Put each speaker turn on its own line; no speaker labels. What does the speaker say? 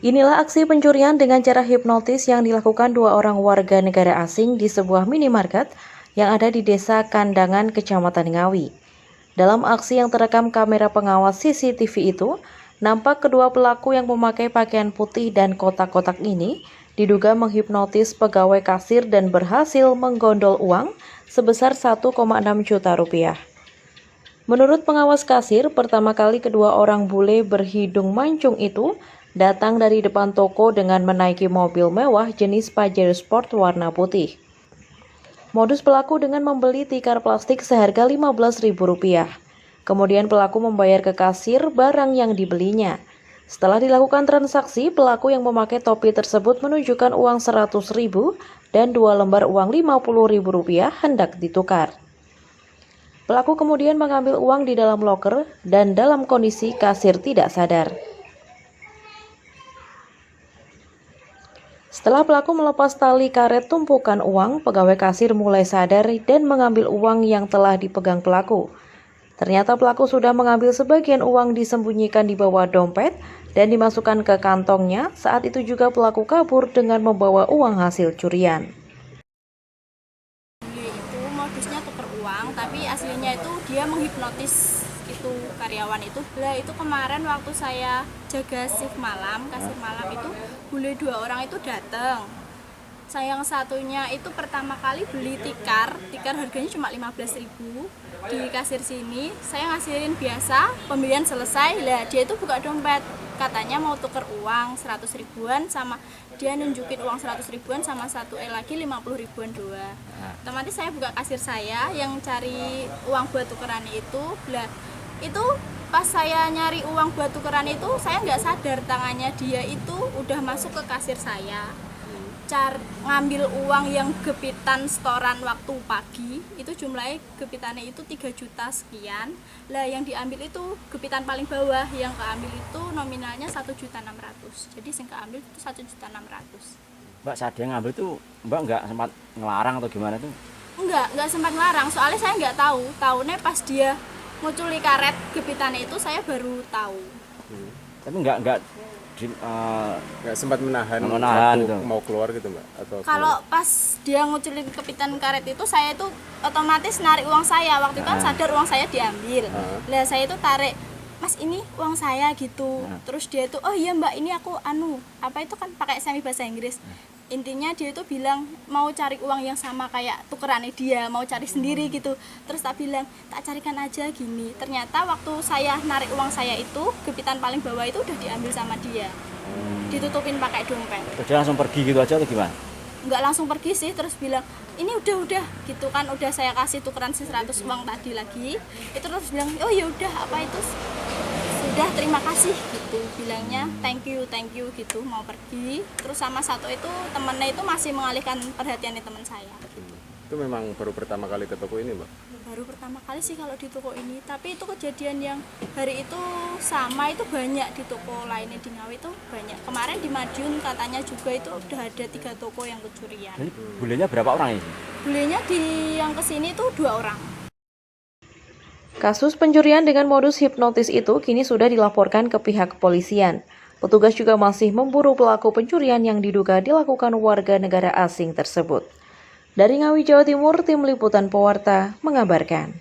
Inilah aksi pencurian dengan cara hipnotis yang dilakukan dua orang warga negara asing di sebuah minimarket yang ada di Desa Kandangan, Kecamatan Ngawi. Dalam aksi yang terekam kamera pengawas CCTV itu, nampak kedua pelaku yang memakai pakaian putih dan kotak-kotak ini diduga menghipnotis pegawai kasir dan berhasil menggondol uang sebesar 1,6 juta rupiah. Menurut pengawas kasir, pertama kali kedua orang bule berhidung mancung itu datang dari depan toko dengan menaiki mobil mewah jenis Pajero Sport warna putih. Modus pelaku dengan membeli tikar plastik seharga Rp15.000. Kemudian pelaku membayar ke kasir barang yang dibelinya. Setelah dilakukan transaksi, pelaku yang memakai topi tersebut menunjukkan uang Rp100.000 dan 2 lembar uang Rp50.000 hendak ditukar. Pelaku kemudian mengambil uang di dalam loker dan dalam kondisi kasir tidak sadar. Setelah pelaku melepas tali karet tumpukan uang, pegawai kasir mulai sadar dan mengambil uang yang telah dipegang pelaku. Ternyata pelaku sudah mengambil sebagian uang disembunyikan di bawah dompet dan dimasukkan ke kantongnya. Saat itu juga pelaku kabur dengan membawa uang hasil curian.
Modusnya tuker uang, tapi aslinya itu dia menghipnotis itu karyawan itu. Lah itu kemarin waktu saya jaga shift malam, kasir malam itu bule 2 orang itu datang. Saya yang satunya itu pertama kali beli tikar harganya cuma 15.000 di kasir sini. Saya ngasihin biasa, pembelian selesai, lah dia itu buka dompet. Katanya mau tuker uang 100 ribuan sama dia nunjukin uang 100 ribuan sama satu lagi 50 ribuan doang. Otomatis saya buka kasir saya yang cari uang buat tukeran itu. Lah itu pas saya nyari uang buat tukeran itu saya nggak sadar tangannya dia itu udah masuk ke kasir saya. Ngambil uang yang gepitan setoran waktu pagi itu jumlahnya gepitannya itu 3 juta sekian. Lah yang diambil itu gepitan paling bawah, yang keambil itu nominalnya 1.600.000. Jadi yang keambil itu 1.600.000.
Mbak, saat dia ngambil tuh Mbak nggak sempat ngelarang atau gimana tuh?
Nggak sempat ngelarang, soalnya saya nggak tahu. Tahunya pas dia nguculi karet gepitannya itu saya baru tahu.
Tapi nggak
sempat menahan
gitu.
Mau keluar gitu Mbak? Atau
kalau pas dia nguculin kepitan karet itu saya itu otomatis narik uang saya. Waktu itu kan sadar uang saya diambil. Lah saya itu tarik, Mas ini uang saya gitu. Terus dia itu, oh iya Mbak ini aku apa itu kan pakai semi bahasa Inggris. Intinya dia itu bilang mau cari uang yang sama kayak tukerannya dia, mau cari sendiri gitu. Terus tak bilang, tak carikan aja gini. Ternyata waktu saya narik uang saya itu, gepitan paling bawah itu udah diambil sama dia. Ditutupin pakai dompet.
Terus dia langsung pergi gitu aja atau gimana?
Nggak langsung pergi sih, terus bilang, ini udah gitu kan, udah saya kasih tukeran 100 uang tadi lagi. Itu terus bilang, oh ya udah apa itu sudah terima kasih gitu, bilangnya thank you gitu, mau pergi. Terus sama satu itu temennya itu masih mengalihkan perhatiannya teman saya.
Itu memang baru pertama kali ke toko ini Mbak?
Baru pertama kali sih kalau di toko ini, tapi itu kejadian yang hari itu sama itu banyak di toko lainnya di Ngawi itu banyak. Kemarin di Madiun katanya juga itu udah ada 3 toko yang kecurian.
Jadi bulenya berapa orang ini?
Bulenya di yang kesini tuh 2 orang.
Kasus pencurian dengan modus hipnotis itu kini sudah dilaporkan ke pihak kepolisian. Petugas juga masih memburu pelaku pencurian yang diduga dilakukan warga negara asing tersebut. Dari Ngawi, Jawa Timur, Tim Liputan Pewarta mengabarkan.